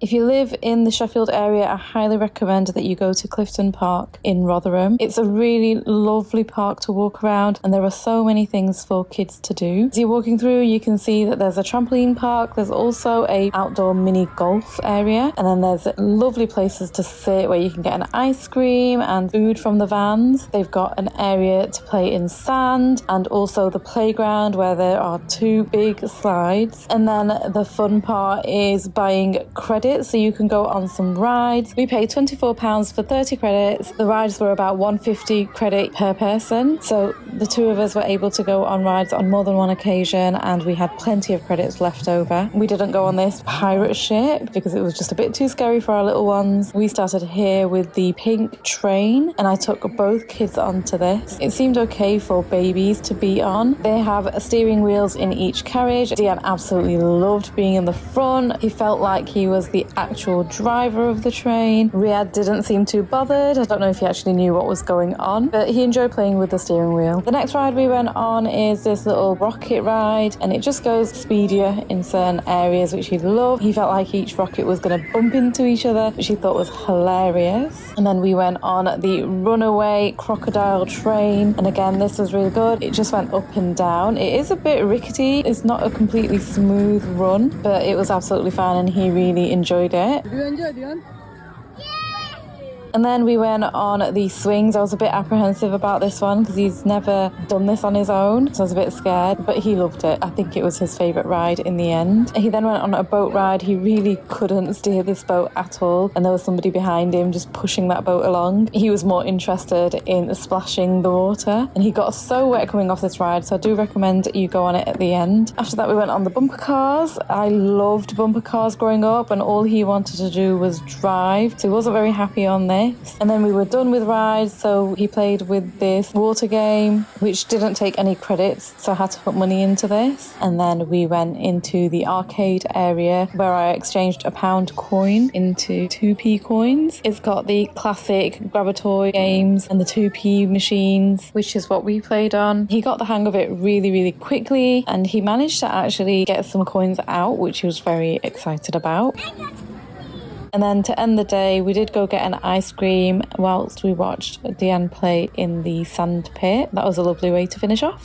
If you live in the Sheffield area, I highly recommend that you go to Clifton Park in Rotherham. It's a really lovely park to walk around and there are so many things for kids to do. As you're walking through, you can see that there's a trampoline park, there's also a outdoor mini golf area, and then there's lovely places to sit where you can get an ice cream and food from the vans. They've got an area to play in sand and also the playground where there are 2 big slides. And then the fun part is buying credits so you can go on some rides. We paid £24 for 30 credits. The rides were about 150 credit per person. So the 2 of us were able to go on rides on more than one occasion and we had plenty of credits left over. We didn't go on this pirate ship because it was just a bit too scary for our little ones. We started here with the pink train and I took both kids onto this. It seemed okay for babies to be on. They have steering wheels in each carriage. Dean absolutely loved being in the front. He felt like he was the actual driver of the train. Riyadh didn't seem too bothered. I don't know if he actually knew what was going on, but he enjoyed playing with the steering wheel. The next ride we went on is this little rocket ride and it just goes speedier in certain areas, which he loved. He felt like each rocket was going to bump into each other, which he thought was hilarious. And then we went on the runaway crocodile train, and again this was really good. It just went up and down. It is a bit rickety. It's not a completely smooth run, but it was absolutely fine and he really enjoyed it. Did you enjoy, Dion? And then we went on the swings. I was a bit apprehensive about this one because he's never done this on his own, so I was a bit scared, but he loved it. I think it was his favourite ride in the end. He then went on a boat ride. He really couldn't steer this boat at all, and there was somebody behind him just pushing that boat along. He was more interested in splashing the water, and he got so wet coming off this ride, so I do recommend you go on it at the end. After that, we went on the bumper cars. I loved bumper cars growing up, and all he wanted to do was drive, so he wasn't very happy on this. And then we were done with rides, so he played with this water game, which didn't take any credits, so I had to put money into this. And then we went into the arcade area where I exchanged a £1 coin into 2p coins. It's got the classic grab a toy games and the 2p machines, which is what we played on. He got the hang of it really, really quickly, and he managed to actually get some coins out, which he was very excited about. And then to end the day, we did go get an ice cream whilst we watched Deanne play in the sand pit. That was a lovely way to finish off.